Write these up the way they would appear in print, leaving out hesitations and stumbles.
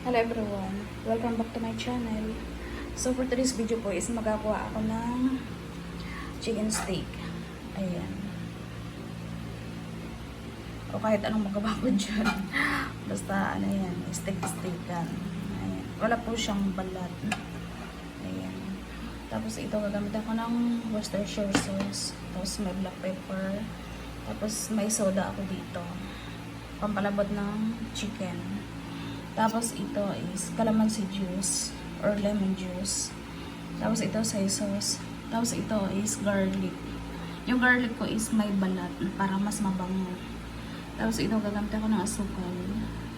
Hello everyone, welcome back to my channel. So for today's video po is magagawa ako ng chicken steak. Ayan. O kahit anong magawa ko dyan. Basta ano yan, steak yan. Ayan. Wala po siyang balat. Ayan. Tapos ito gagamit ako ng Worcestershire sauce. Tapos may black pepper. Tapos may soda ako dito. Pampalabot ng chicken. Tapos ito is calamansi juice or lemon juice. Tapos ito soy sauce. Tapos ito is garlic. Yung garlic ko is may balat para mas mabango. Tapos ito gagamit ako ng asukal.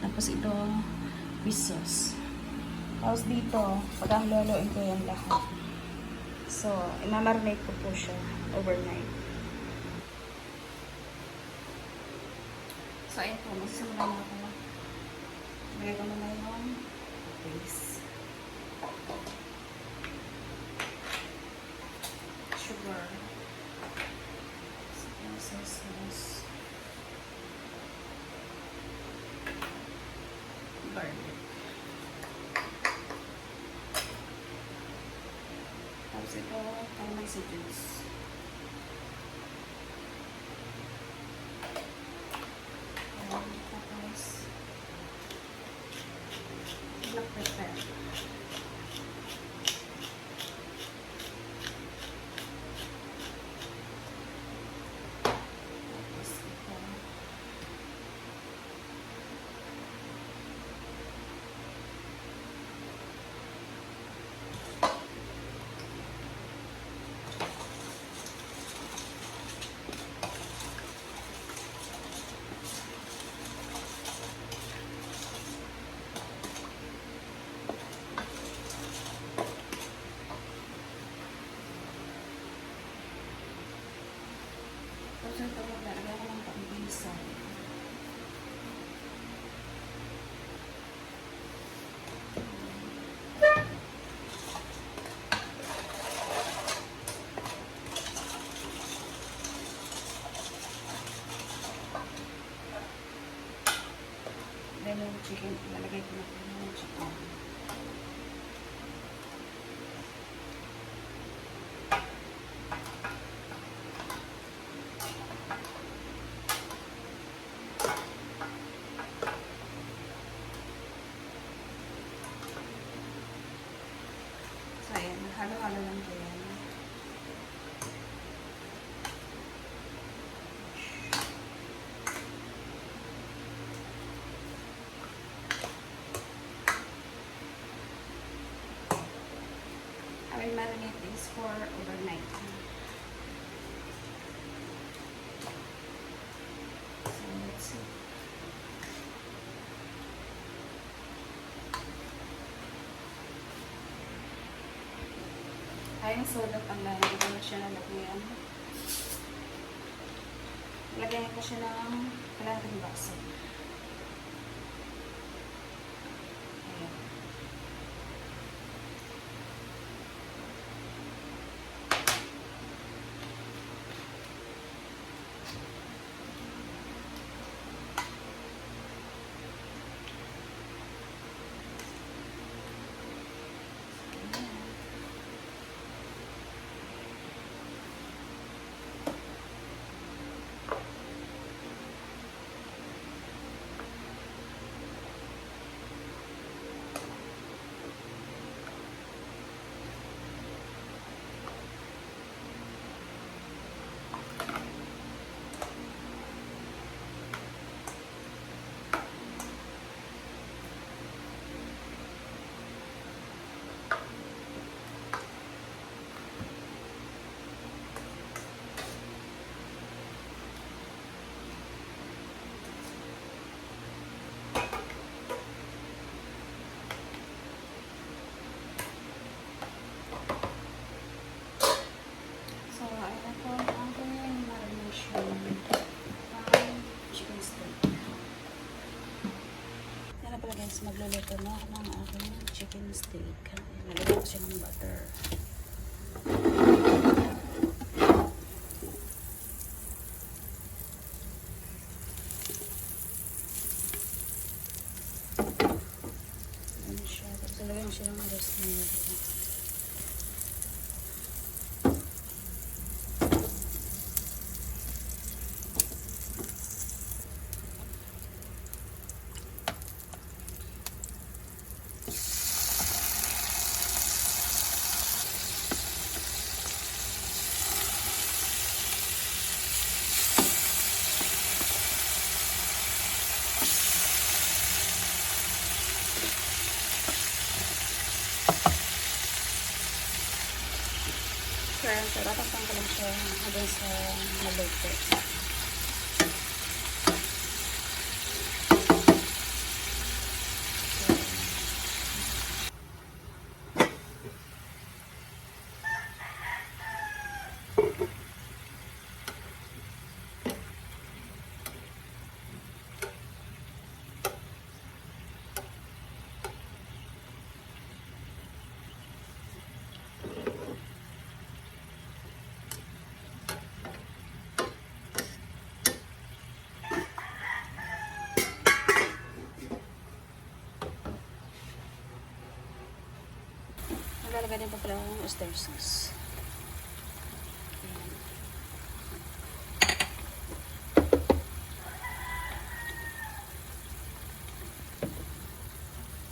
Tapos ito fish sauce. Tapos dito pagkahalo-haloin ko yung lahat. So imamarinate ko po siya overnight. So ayun po, magsisimula na ako. Lagay ko naman yung base. Sugar. Sauce. Garlic. Tapos ito, calamansi juice. Tapos black pepper. Tapos ito. Tapos ito maglalagay ko ng pang-bisa. Then yung chicken, ilalagay ko na yung chicken. So ayan, halo-halo lang ko yan. I will marinate this for overnight. So let's see. Ayun, soda pala. Hindi ko na siya nalagyan. Lagyan ko siya ng kalahating baso. Ayan. guys, magluluto na ako ng aking chicken steak. Nalagyan ko siya ng butter. Talagang siya ng rosemary. Kaya sarap ang ko lang siya hanggang sa maluto. Lalagay din pa pala ng oyster sauce.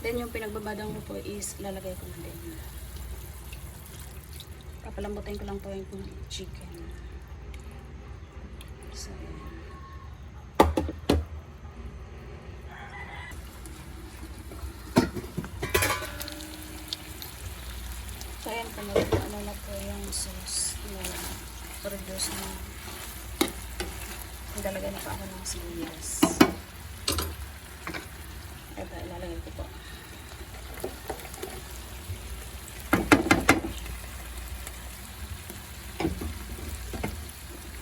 Then yung pinagbabadang ko po is lalagay ko na din. Papalambutin ko lang po yung chicken. So, so ayan po, ano na po yung sauce na produce na naglalagay na po ako ng sibuyas. Ito, ilalagay ko po.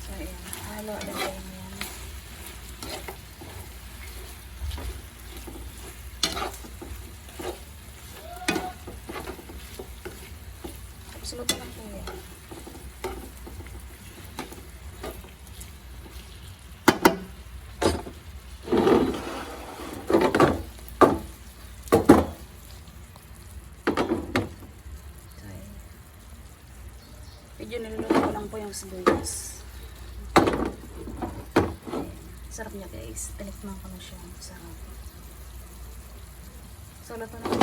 So ayan, halo agad tayo yan. Luto lang po yan. Medyo niluluto ko lang po yung sibuyas. Sarap niya guys. Tinikman ko na siya. Sarap. So, luto na po.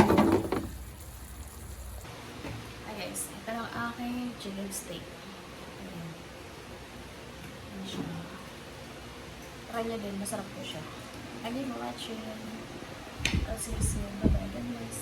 Guys, ito ang aking chicken steak. Ayan. Ayan siya. Try niya din, masarap po siya. Thank you for watching. I'll see you soon. Bye-bye. God bless.